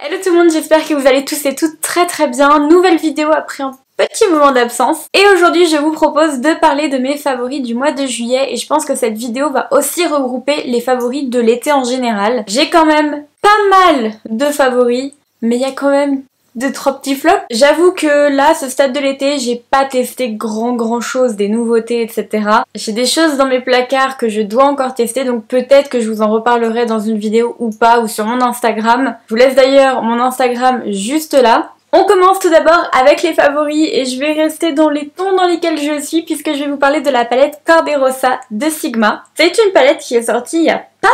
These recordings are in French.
Hello tout le monde, j'espère que vous allez tous et toutes très bien. Nouvelle vidéo après un petit moment d'absence. Et aujourd'hui je vous propose de parler de mes favoris du mois de juillet et je pense que cette vidéo va aussi regrouper les favoris de l'été en général. J'ai quand même pas mal de favoris, mais il y a quand même 2-3 petits flops. J'avoue que là, à ce stade de l'été, j'ai pas testé grand chose, des nouveautés, etc. J'ai des choses dans mes placards que je dois encore tester, donc peut-être que je vous en reparlerai dans une vidéo ou pas, ou sur mon Instagram. Je vous laisse d'ailleurs mon Instagram juste là. On commence tout d'abord avec les favoris et je vais rester dans les tons dans lesquels je suis puisque je vais vous parler de la palette Corderosa de Sigma. C'est une palette qui est sortie il y a pas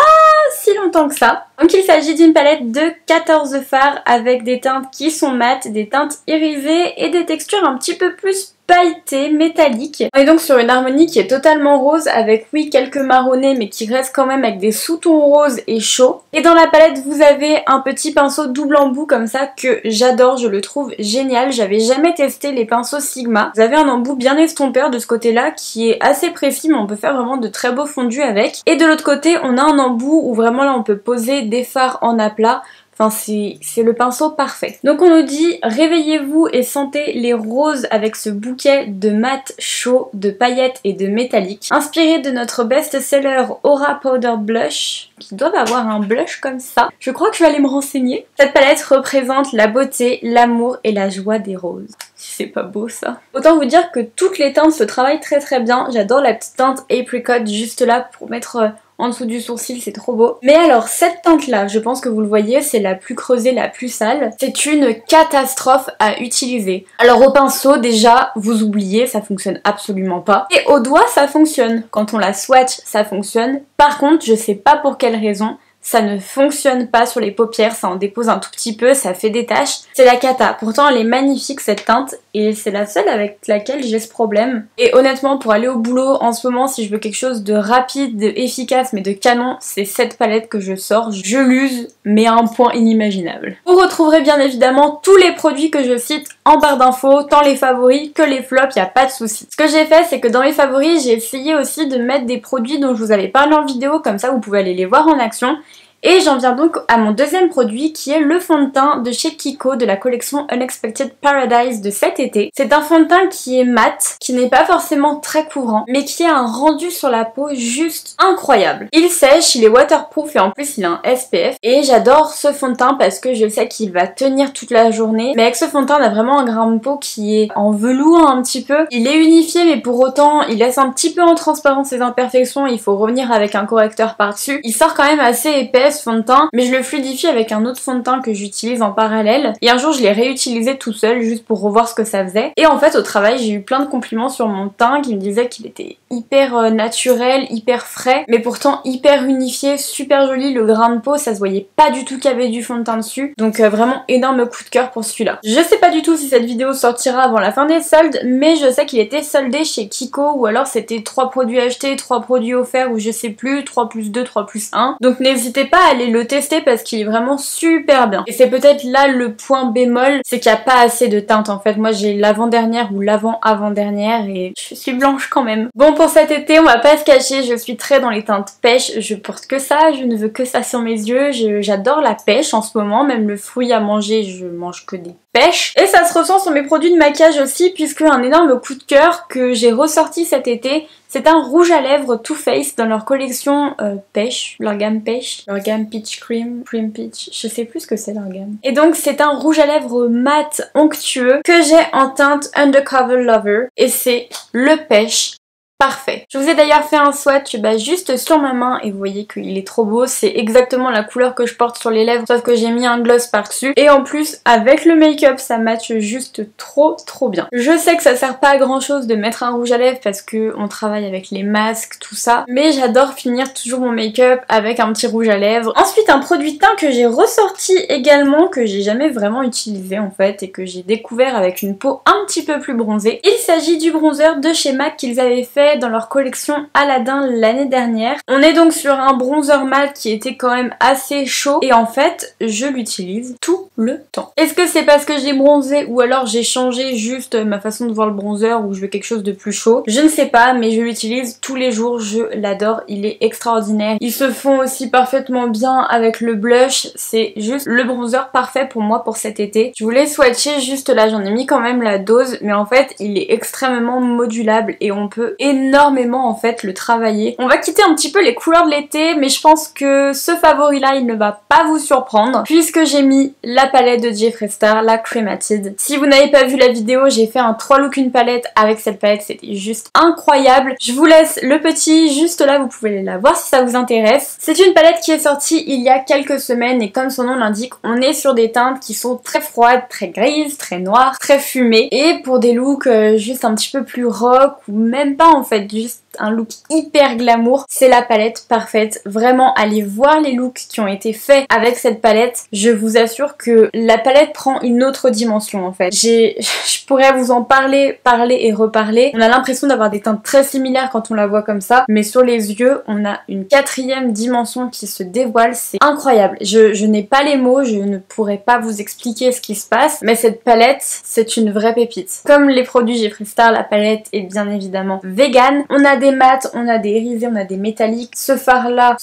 si longtemps que ça. Donc il s'agit d'une palette de 14 fards avec des teintes qui sont mates, des teintes irisées et des textures un petit peu plus pailletées, métalliques. On est donc sur une harmonie qui est totalement rose avec oui quelques marronnés mais qui reste quand même avec des sous-tons roses et chauds. Et dans la palette vous avez un petit pinceau double embout comme ça que j'adore, je le trouve génial. J'avais jamais testé les pinceaux Sigma. Vous avez un embout bien estompeur de ce côté là qui est assez précis mais on peut faire vraiment de très beaux fondus avec. Et de l'autre côté on a un embout où vraiment là on peut poser des fards en aplat. Enfin c'est le pinceau parfait. Donc on nous dit réveillez-vous et sentez les roses avec ce bouquet de mat chaud, de paillettes et de métalliques. Inspiré de notre best-seller Aura Powder Blush, qui doivent avoir un blush comme ça. Je crois que je vais aller me renseigner. Cette palette représente la beauté, l'amour et la joie des roses. C'est pas beau ça. Autant vous dire que toutes les teintes se travaillent très bien. J'adore la petite teinte Apricot juste là pour mettre en dessous du sourcil, c'est trop beau. Mais alors cette teinte là, je pense que vous le voyez, c'est la plus creusée, la plus sale. C'est une catastrophe à utiliser. Alors au pinceau déjà, vous oubliez, ça fonctionne absolument pas. Et au doigt ça fonctionne. Quand on la swatch, ça fonctionne. Par contre, je sais pas pour quelle raison, ça ne fonctionne pas sur les paupières, ça en dépose un tout petit peu, ça fait des taches. C'est la cata. Pourtant elle est magnifique cette teinte et c'est la seule avec laquelle j'ai ce problème. Et honnêtement pour aller au boulot en ce moment, si je veux quelque chose de rapide, de efficace mais de canon, c'est cette palette que je sors. Je l'use mais à un point inimaginable. Vous retrouverez bien évidemment tous les produits que je cite en barre d'infos, tant les favoris que les flops, y a pas de souci. Ce que j'ai fait c'est que dans les favoris j'ai essayé aussi de mettre des produits dont je vous avais parlé en vidéo, comme ça vous pouvez aller les voir en action. Et j'en viens donc à mon deuxième produit qui est le fond de teint de chez Kiko de la collection Unexpected Paradise de cet été. C'est un fond de teint qui est mat, qui n'est pas forcément très courant, mais qui a un rendu sur la peau juste incroyable. Il sèche, il est waterproof et en plus il a un SPF. Et j'adore ce fond de teint parce que je sais qu'il va tenir toute la journée. Mais avec ce fond de teint on a vraiment un grain de peau qui est en velours un petit peu. Il est unifié mais pour autant il laisse un petit peu en transparence ses imperfections, il faut revenir avec un correcteur par-dessus. Il sort quand même assez épais ce fond de teint, mais je le fluidifie avec un autre fond de teint que j'utilise en parallèle. Et un jour je l'ai réutilisé tout seul juste pour revoir ce que ça faisait. Et en fait au travail j'ai eu plein de compliments sur mon teint qui me disaient qu'il était hyper naturel, hyper frais, mais pourtant hyper unifié, super joli. Le grain de peau ça se voyait pas du tout qu'il y avait du fond de teint dessus. Donc vraiment énorme coup de cœur pour celui-là. Je sais pas du tout si cette vidéo sortira avant la fin des soldes, mais je sais qu'il était soldé chez Kiko ou alors c'était 3 produits achetés, 3 produits offerts ou je sais plus, 3+2, 3+1. Donc n'hésitez pas à aller le tester parce qu'il est vraiment super bien. Et c'est peut-être là le point bémol, c'est qu'il n'y a pas assez de teinte en fait. Moi j'ai l'avant-dernière ou l'avant-avant-dernière et je suis blanche quand même. Bon pour cet été on va pas se cacher, je suis très dans les teintes pêche, je porte que ça, je ne veux que ça sur mes yeux, j'adore la pêche en ce moment, même le fruit à manger je mange que des pêches. Et ça se ressent sur mes produits de maquillage aussi puisque un énorme coup de cœur que j'ai ressorti cet été, c'est un rouge à lèvres Too Faced dans leur collection pêche, leur gamme pêche, leur gamme peach cream peach, je sais plus ce que c'est leur gamme. Et donc c'est un rouge à lèvres mat onctueux que j'ai en teinte Undercover Lover et c'est le pêche parfait. Je vous ai d'ailleurs fait un swatch juste sur ma main et vous voyez qu'il est trop beau. C'est exactement la couleur que je porte sur les lèvres sauf que j'ai mis un gloss par dessus. Et en plus avec le make-up ça match juste trop bien. Je sais que ça sert pas à grand chose de mettre un rouge à lèvres parce que on travaille avec les masques tout ça. Mais j'adore finir toujours mon make-up avec un petit rouge à lèvres. Ensuite un produit teint que j'ai ressorti également que j'ai jamais vraiment utilisé en fait et que j'ai découvert avec une peau un petit peu plus bronzée. Il s'agit du bronzer de chez MAC qu'ils avaient fait dans leur collection Aladdin l'année dernière. On est donc sur un bronzer mat qui était quand même assez chaud et en fait je l'utilise tous le temps. Est-ce que c'est parce que j'ai bronzé ou alors j'ai changé juste ma façon de voir le bronzer ou je veux quelque chose de plus chaud? Je ne sais pas, mais je l'utilise tous les jours, je l'adore, il est extraordinaire. Ils se font aussi parfaitement bien avec le blush, c'est juste le bronzer parfait pour moi pour cet été. Je voulais swatcher juste là, j'en ai mis quand même la dose, mais en fait il est extrêmement modulable et on peut énormément en fait le travailler. On va quitter un petit peu les couleurs de l'été, mais je pense que ce favori là il ne va pas vous surprendre puisque j'ai mis la palette de Jeffree Star, la Crematide. Si vous n'avez pas vu la vidéo, j'ai fait un 3 look une palette avec cette palette, c'était juste incroyable. Je vous laisse le petit juste là, vous pouvez la voir si ça vous intéresse. C'est une palette qui est sortie il y a quelques semaines et comme son nom l'indique, on est sur des teintes qui sont très froides, très grises, très noires, très fumées et pour des looks juste un petit peu plus rock ou même pas en fait, juste un look hyper glamour, c'est la palette parfaite. Vraiment, allez voir les looks qui ont été faits avec cette palette. Je vous assure que la palette prend une autre dimension en fait. Je pourrais vous en parler et reparler. On a l'impression d'avoir des teintes très similaires quand on la voit comme ça, mais sur les yeux, on a une quatrième dimension qui se dévoile. C'est incroyable. Je n'ai pas les mots, je ne pourrais pas vous expliquer ce qui se passe, mais cette palette, c'est une vraie pépite. Comme les produits Jeffree Star, la palette est bien évidemment vegan. On a des mats, on a des irisés, on a des métalliques. Ce fard là,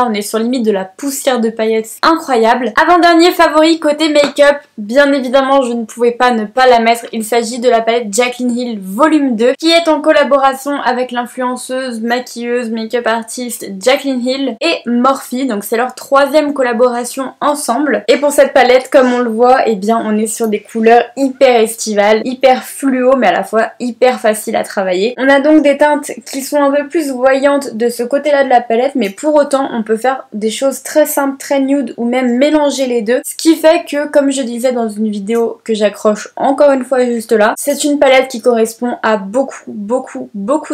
on est sur limite de la poussière de paillettes. C'est incroyable. Avant-dernier favori côté make-up, bien évidemment je ne pouvais pas ne pas la mettre. Il s'agit de la palette Jaclyn Hill Volume 2 qui est en collaboration avec l'influenceuse, maquilleuse, make-up artiste Jaclyn Hill et Morphe. Donc c'est leur troisième collaboration ensemble. Et pour cette palette, comme on le voit, eh bien on est sur des couleurs hyper estivales, hyper fluo mais à la fois hyper facile à travailler. On a donc des teintes qui sont un peu plus voyantes de ce côté-là de la palette, mais pour autant on peut faire des choses très simples, très nude ou même mélanger les deux. Ce qui fait que, comme je disais dans une vidéo que j'accroche encore une fois juste là, c'est une palette qui correspond à beaucoup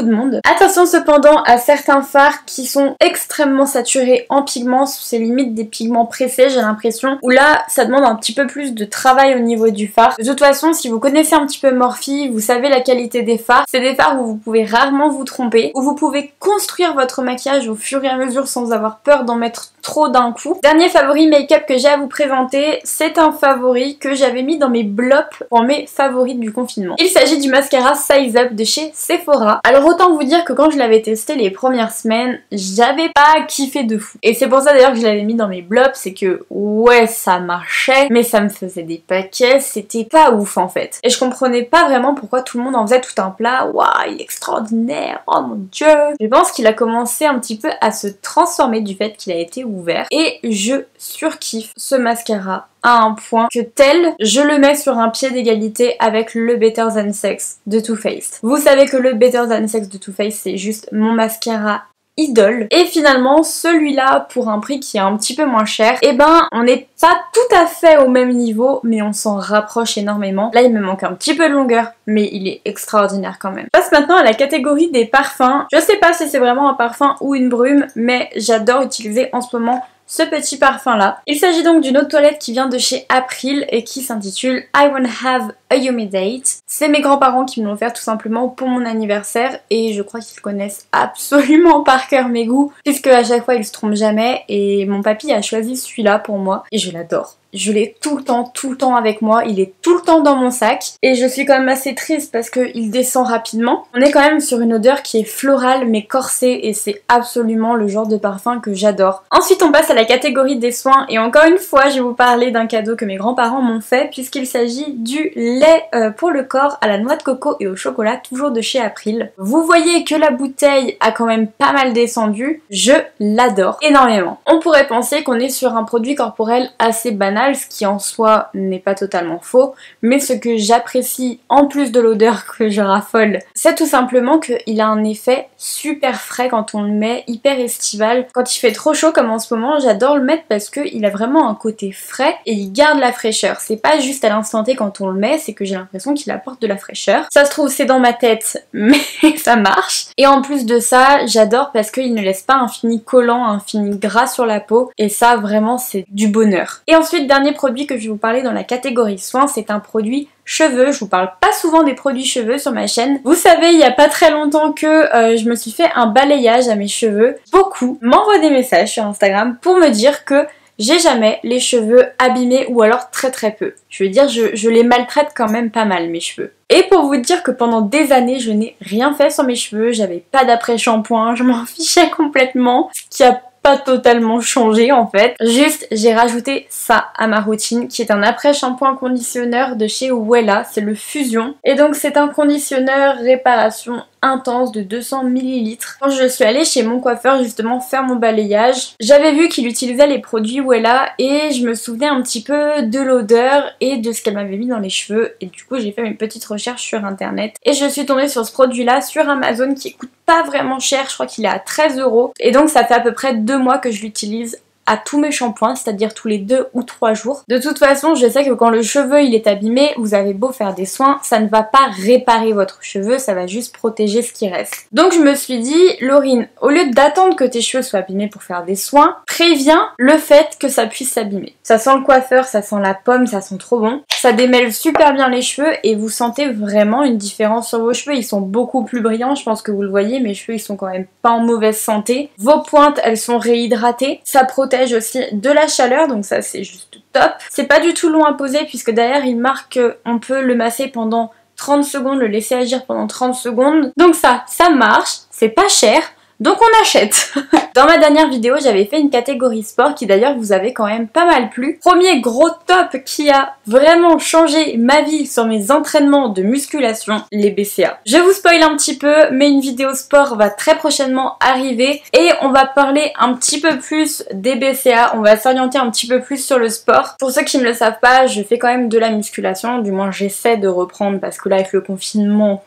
de monde. Attention cependant à certains fards qui sont extrêmement saturés en pigments, c'est limite des pigments pressés j'ai l'impression, où là ça demande un petit peu plus de travail au niveau du fard. De toute façon, si vous connaissez un petit peu Morphe, vous savez la qualité des fards, c'est des fards où vous pouvez rarement vous tromper, où vous pouvez construire votre maquillage au fur et à mesure sans avoir peur d'en mettre trop d'un coup. Dernier favori make-up que j'ai à vous présenter, c'est un favori que j'avais mis dans mes blops pour mes favoris du confinement. Il s'agit du mascara Size Up de chez Sephora. Alors autant vous dire que quand je l'avais testé les premières semaines, j'avais pas kiffé de fou. Et c'est pour ça d'ailleurs que je l'avais mis dans mes blops, c'est que ouais ça marchait, mais ça me faisait des paquets, c'était pas ouf en fait. Et je comprenais pas vraiment pourquoi tout le monde en faisait tout un plat, waouh il est extraordinaire, oh mon dieu. Je pense qu'il a commencé un petit peu à se transformer du fait qu'il a été ouvert et je surkiffe ce mascara à un point que tel, je le mets sur un pied d'égalité avec le Better Than Sex de Too Faced. Vous savez que le Better Than Sex de Too Faced c'est juste mon mascara idole. Et finalement, celui-là, pour un prix qui est un petit peu moins cher, eh ben, on n'est pas tout à fait au même niveau, mais on s'en rapproche énormément. Là, il me manque un petit peu de longueur, mais il est extraordinaire quand même. On passe maintenant à la catégorie des parfums. Je sais pas si c'est vraiment un parfum ou une brume, mais j'adore utiliser en ce moment ce petit parfum là. Il s'agit donc d'une eau de toilette qui vient de chez April et qui s'intitule I Wanna Have a Yummy Date. C'est mes grands-parents qui me l'ont offert tout simplement pour mon anniversaire et je crois qu'ils connaissent absolument par cœur mes goûts puisque à chaque fois ils se trompent jamais et mon papy a choisi celui-là pour moi et je l'adore. Je l'ai tout le temps avec moi, il est tout le temps dans mon sac et je suis quand même assez triste parce qu'il descend rapidement. On est quand même sur une odeur qui est florale mais corsée et c'est absolument le genre de parfum que j'adore. Ensuite on passe à la catégorie des soins et encore une fois je vais vous parler d'un cadeau que mes grands-parents m'ont fait puisqu'il s'agit du lait pour le corps à la noix de coco et au chocolat toujours de chez April. Vous voyez que la bouteille a quand même pas mal descendu, je l'adore énormément. On pourrait penser qu'on est sur un produit corporel assez banal, ce qui en soi n'est pas totalement faux, mais ce que j'apprécie en plus de l'odeur que je raffole, c'est tout simplement qu'il a un effet super frais quand on le met, hyper estival. Quand il fait trop chaud comme en ce moment, j'adore le mettre parce qu'il a vraiment un côté frais et il garde la fraîcheur. C'est pas juste à l'instant T quand on le met, c'est que j'ai l'impression qu'il apporte de la fraîcheur. Ça se trouve c'est dans ma tête, mais ça marche. Et en plus de ça, j'adore parce qu'il ne laisse pas un fini collant, un fini gras sur la peau, et ça vraiment c'est du bonheur. Et ensuite, dernier produit que je vais vous parler dans la catégorie soins, c'est un produit cheveux. Je vous parle pas souvent des produits cheveux sur ma chaîne. Vous savez, il y a pas très longtemps que je me suis fait un balayage à mes cheveux. Beaucoup m'envoient des messages sur Instagram pour me dire que j'ai jamais les cheveux abîmés ou alors très très peu. Je veux dire, je les maltraite quand même pas mal mes cheveux. Et pour vous dire que pendant des années, je n'ai rien fait sur mes cheveux, j'avais pas d'après-shampoing, je m'en fichais complètement, ce qui a pas totalement changé en fait. Juste, j'ai rajouté ça à ma routine, qui est un après-shampoing conditionneur de chez Wella, c'est le Fusion. Et donc c'est un conditionneur réparation intense de 200 ml. Quand je suis allée chez mon coiffeur justement faire mon balayage, j'avais vu qu'il utilisait les produits Wella et je me souvenais un petit peu de l'odeur et de ce qu'elle m'avait mis dans les cheveux. Et du coup j'ai fait mes petites recherches sur internet et je suis tombée sur ce produit là sur Amazon qui coûte pas vraiment cher, je crois qu'il est à 13 €. Et donc ça fait à peu près 2 mois que je l'utilise à tous mes shampoings, c'est-à-dire tous les 2 ou 3 jours. De toute façon, je sais que quand le cheveu il est abîmé, vous avez beau faire des soins, ça ne va pas réparer votre cheveu, ça va juste protéger ce qui reste. Donc je me suis dit, Laurine, au lieu d'attendre que tes cheveux soient abîmés pour faire des soins, préviens le fait que ça puisse s'abîmer. Ça sent le coiffeur, ça sent la pomme, ça sent trop bon. Ça démêle super bien les cheveux et vous sentez vraiment une différence sur vos cheveux. Ils sont beaucoup plus brillants, je pense que vous le voyez, mes cheveux ils sont quand même pas en mauvaise santé. Vos pointes, elles sont réhydratées, ça protège aussi de la chaleur, donc ça c'est juste top. C'est pas du tout long à poser puisque derrière il marque qu'on peut le masser pendant 30 secondes, le laisser agir pendant 30 secondes. Donc ça marche, c'est pas cher. Donc on achète. Dans ma dernière vidéo, j'avais fait une catégorie sport qui d'ailleurs vous avait quand même pas mal plu. Premier gros top qui a vraiment changé ma vie sur mes entraînements de musculation, les BCA. Je vous spoil un petit peu, mais une vidéo sport va très prochainement arriver et on va parler un petit peu plus des BCA, on va s'orienter un petit peu plus sur le sport. Pour ceux qui ne le savent pas, je fais quand même de la musculation, du moins j'essaie de reprendre parce que là avec le confinement...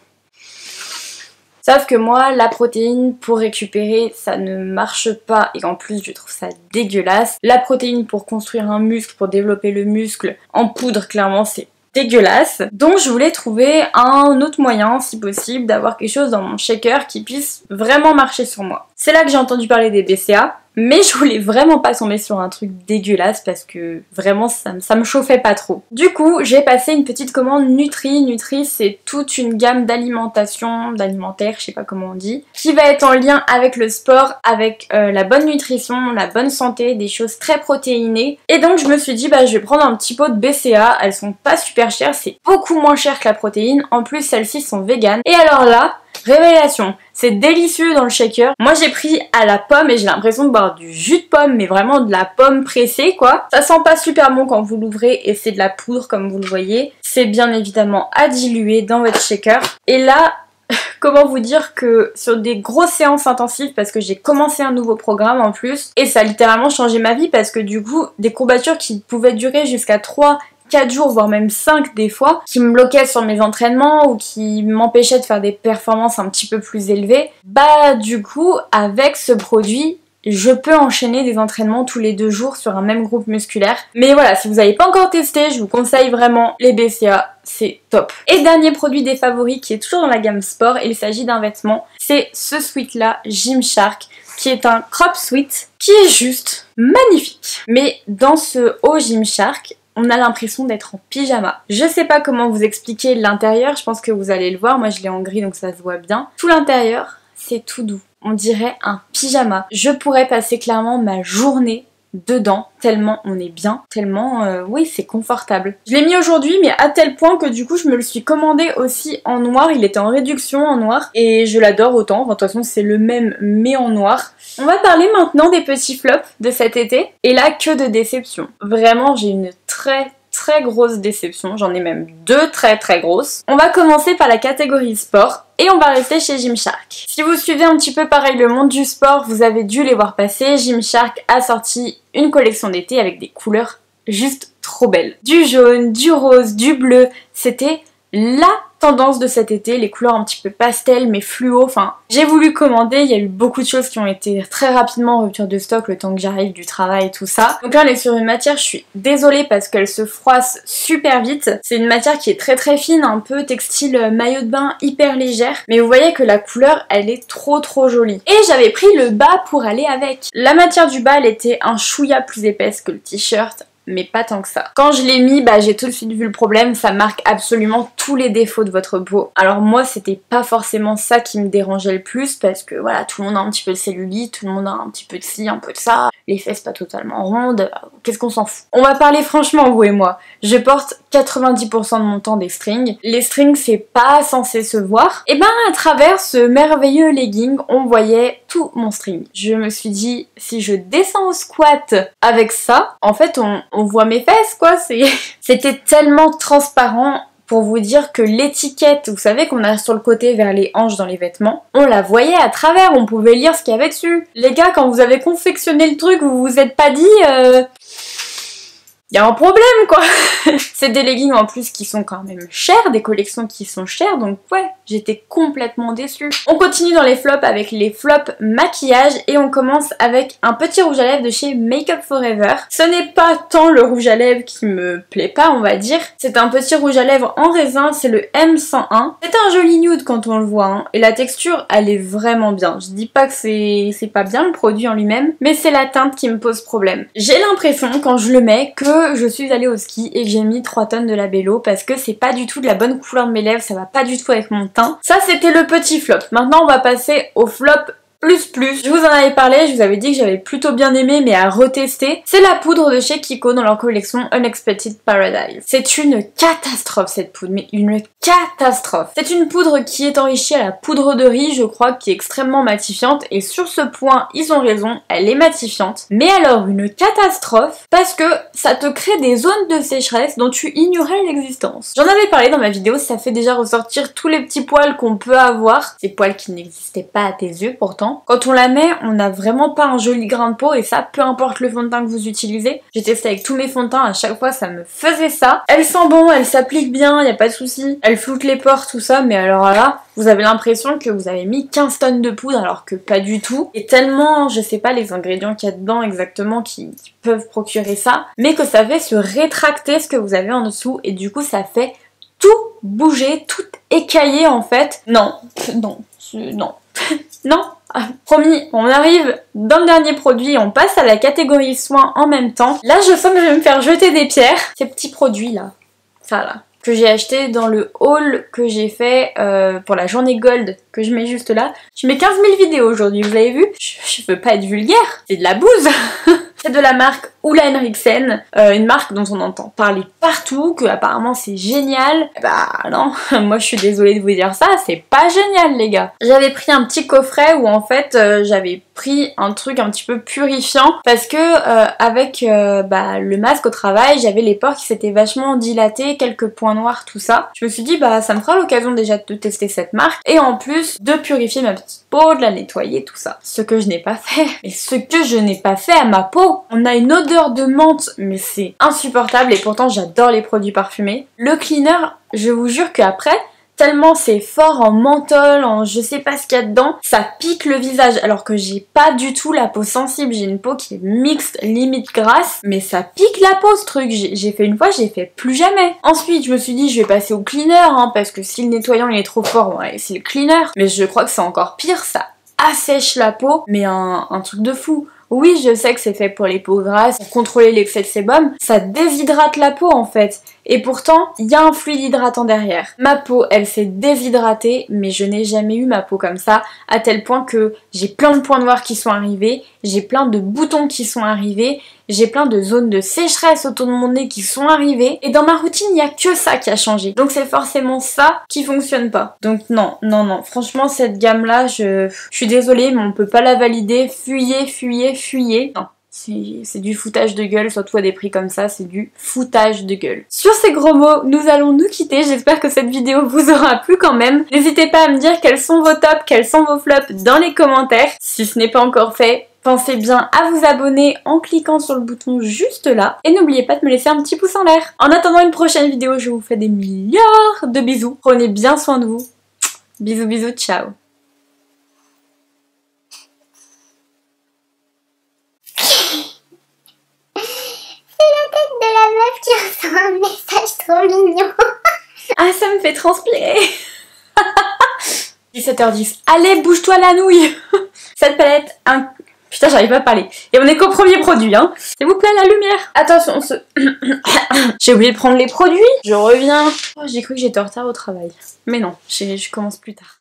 Sauf que moi, la protéine pour récupérer, ça ne marche pas et en plus je trouve ça dégueulasse. La protéine pour construire un muscle, pour développer le muscle en poudre, clairement c'est dégueulasse. Donc je voulais trouver un autre moyen, si possible, d'avoir quelque chose dans mon shaker qui puisse vraiment marcher sur moi. C'est là que j'ai entendu parler des BCA. Mais je voulais vraiment pas tomber sur un truc dégueulasse parce que vraiment ça me chauffait pas trop. Du coup, j'ai passé une petite commande Nutri. Nutri, c'est toute une gamme d'alimentaire, je sais pas comment on dit, qui va être en lien avec le sport, avec la bonne nutrition, la bonne santé, des choses très protéinées. Et donc je me suis dit, bah je vais prendre un petit pot de BCA. Elles sont pas super chères, c'est beaucoup moins cher que la protéine. En plus, celles-ci sont véganes. Et alors là... révélation, c'est délicieux dans le shaker. Moi j'ai pris à la pomme et j'ai l'impression de boire du jus de pomme, mais vraiment de la pomme pressée quoi. Ça sent pas super bon quand vous l'ouvrez et c'est de la poudre comme vous le voyez. C'est bien évidemment à diluer dans votre shaker. Et là, comment vous dire que sur des grosses séances intensives, parce que j'ai commencé un nouveau programme en plus, et ça a littéralement changé ma vie parce que du coup, des courbatures qui pouvaient durer jusqu'à 4 jours, voire même 5 des fois, qui me bloquaient sur mes entraînements ou qui m'empêchaient de faire des performances un petit peu plus élevées, bah du coup, avec ce produit, je peux enchaîner des entraînements tous les 2 jours sur un même groupe musculaire. Mais voilà, si vous n'avez pas encore testé, je vous conseille vraiment les BCA, c'est top. Et dernier produit des favoris qui est toujours dans la gamme sport, il s'agit d'un vêtement, c'est ce sweat là, Gymshark, qui est un crop sweat qui est juste magnifique. Mais dans ce haut Gymshark, on a l'impression d'être en pyjama. Je sais pas comment vous expliquer l'intérieur, je pense que vous allez le voir, moi je l'ai en gris donc ça se voit bien. Tout l'intérieur, c'est tout doux. On dirait un pyjama. Je pourrais passer clairement ma journée dedans, tellement on est bien, tellement, oui, c'est confortable. Je l'ai mis aujourd'hui, mais à tel point que du coup, je me le suis commandé aussi en noir. Il était en réduction en noir et je l'adore autant. Enfin, de toute façon, c'est le même, mais en noir. On va parler maintenant des petits flops de cet été. Et là, que de déception. Vraiment, j'ai une très grosse déception, j'en ai même 2 très grosses. On va commencer par la catégorie sport et on va rester chez Gymshark. Si vous suivez un petit peu pareil le monde du sport, vous avez dû les voir passer. Gymshark a sorti une collection d'été avec des couleurs juste trop belles. Du jaune, du rose, du bleu, c'était la tendance de cet été, les couleurs un petit peu pastel mais fluo, enfin j'ai voulu commander, il y a eu beaucoup de choses qui ont été très rapidement en rupture de stock le temps que j'arrive du travail et tout ça. Donc là on est sur une matière, je suis désolée parce qu'elle se froisse super vite, c'est une matière qui est très fine, un peu textile maillot de bain, hyper légère, mais vous voyez que la couleur elle est trop jolie. Et j'avais pris le bas pour aller avec. La matière du bas elle était un chouïa plus épaisse que le t-shirt, mais pas tant que ça. Quand je l'ai mis, bah j'ai tout de suite vu le problème, ça marque absolument tous les défauts de votre peau. Alors moi c'était pas forcément ça qui me dérangeait le plus parce que voilà, tout le monde a un petit peu de cellulite, tout le monde a un petit peu de ci, un peu de ça. les fesses pas totalement rondes, qu'est-ce qu'on s'en fout. On va parler franchement, vous et moi. Je porte 90% de mon temps des strings. Les strings, c'est pas censé se voir. Et ben à travers ce merveilleux legging, on voyait tout mon string. Je me suis dit, si je descends au squat avec ça, en fait on voit mes fesses quoi, c'était tellement transparent. Pour vous dire que l'étiquette, vous savez qu'on a sur le côté vers les hanches dans les vêtements, on la voyait à travers, on pouvait lire ce qu'il y avait dessus. Les gars, quand vous avez confectionné le truc, vous vous êtes pas dit... y a un problème quoi. C'est des leggings en plus qui sont quand même chers, des collections qui sont chères, donc ouais, j'étais complètement déçue. On continue dans les flops avec les flops maquillage et on commence avec un petit rouge à lèvres de chez Make Up For Ever. Ce n'est pas tant le rouge à lèvres qui me plaît pas, on va dire. C'est un petit rouge à lèvres en raisin, c'est le M101. C'est un joli nude quand on le voit, hein, et la texture elle est vraiment bien. Je dis pas que c'est pas bien le produit en lui-même, mais c'est la teinte qui me pose problème. J'ai l'impression quand je le mets que je suis allée au ski et que j'ai mis 3 tonnes de labello parce que c'est pas du tout de la bonne couleur de mes lèvres, ça va pas du tout avec mon teint. Ça c'était le petit flop. Maintenant on va passer au flop plus. Je vous en avais parlé, je vous avais dit que j'avais plutôt bien aimé mais à retester. C'est la poudre de chez Kiko dans leur collection Unexpected Paradise. C'est une catastrophe cette poudre, mais une catastrophe. C'est une poudre qui est enrichie à la poudre de riz, je crois, qui est extrêmement matifiante et sur ce point ils ont raison, elle est matifiante. Mais alors une catastrophe parce que ça te crée des zones de sécheresse dont tu ignorais l'existence. J'en avais parlé dans ma vidéo, ça fait déjà ressortir tous les petits poils qu'on peut avoir, ces poils qui n'existaient pas à tes yeux pourtant. Quand on la met, on n'a vraiment pas un joli grain de peau et ça, peu importe le fond de teint que vous utilisez. J'ai testé avec tous mes fonds de teint, à chaque fois ça me faisait ça. Elle sent bon, elle s'applique bien, y a pas de souci. Elle floute les pores, tout ça, mais alors là, vous avez l'impression que vous avez mis 15 tonnes de poudre alors que pas du tout. Et tellement, je sais pas les ingrédients qu'il y a dedans exactement qui peuvent procurer ça, mais que ça fait se rétracter ce que vous avez en dessous et du coup ça fait tout bouger, tout écailler en fait. Non. Non, promis, on arrive dans le dernier produit, on passe à la catégorie soins en même temps. Là, je sens que je vais me faire jeter des pierres. Ces petits produits là, ça là, que j'ai acheté dans le haul que j'ai fait pour la journée gold, que je mets juste là. Je mets 15 000 vidéos aujourd'hui, vous avez vu? Je veux pas être vulgaire, c'est de la bouse. C'est de la marque Ulla Henriksen, une marque dont on entend parler partout, que apparemment c'est génial. Bah non, moi je suis désolée de vous dire ça, c'est pas génial les gars. J'avais pris un petit coffret où en fait j'avais pris un truc un petit peu purifiant parce que avec le masque au travail, j'avais les pores qui s'étaient vachement dilatés, quelques points noirs, tout ça. Je me suis dit bah ça me fera l'occasion déjà de tester cette marque et en plus de purifier ma petite peau, de la nettoyer, tout ça. Ce que je n'ai pas fait. Et ce que je n'ai pas fait à ma peau. On a une odeur de menthe, mais c'est insupportable et pourtant j'adore les produits parfumés. Le cleaner, je vous jure qu'après, tellement c'est fort en menthol, en je sais pas ce qu'il y a dedans, ça pique le visage alors que j'ai pas du tout la peau sensible, j'ai une peau qui est mixte, limite grasse, mais ça pique la peau ce truc, j'ai fait une fois, j'ai fait plus jamais. Ensuite je me suis dit je vais passer au cleaner hein, parce que si le nettoyant il est trop fort, ouais, c'est le cleaner, mais je crois que c'est encore pire, ça assèche la peau, mais un truc de fou. Oui, je sais que c'est fait pour les peaux grasses, pour contrôler l'excès de sébum, ça déshydrate la peau en fait. Et pourtant, il y a un fluide hydratant derrière. Ma peau, elle s'est déshydratée, mais je n'ai jamais eu ma peau comme ça, à tel point que j'ai plein de points noirs qui sont arrivés, j'ai plein de boutons qui sont arrivés, j'ai plein de zones de sécheresse autour de mon nez qui sont arrivées, et dans ma routine, il n'y a que ça qui a changé. Donc c'est forcément ça qui fonctionne pas. Donc non, franchement, cette gamme-là, je suis désolée, mais on peut pas la valider. Fuyez. Non. C'est du foutage de gueule, surtout à des prix comme ça, c'est du foutage de gueule. Sur ces gros mots, nous allons nous quitter. J'espère que cette vidéo vous aura plu quand même. N'hésitez pas à me dire quels sont vos tops, quels sont vos flops dans les commentaires. Si ce n'est pas encore fait, pensez bien à vous abonner en cliquant sur le bouton juste là. Et n'oubliez pas de me laisser un petit pouce en l'air. En attendant une prochaine vidéo, je vous fais des milliards de bisous. Prenez bien soin de vous. Bisous, ciao. De la meuf qui reçoit un message trop mignon. Ah, ça me fait transpirer. 17h10. Allez, bouge-toi la nouille. Cette palette, putain, j'arrive pas à parler. Et on est qu'au premier produit, hein. S'il vous plaît, la lumière. Attention, j'ai oublié de prendre les produits. Je reviens. Oh, j'ai cru que j'étais en retard au travail. Mais non, je commence plus tard.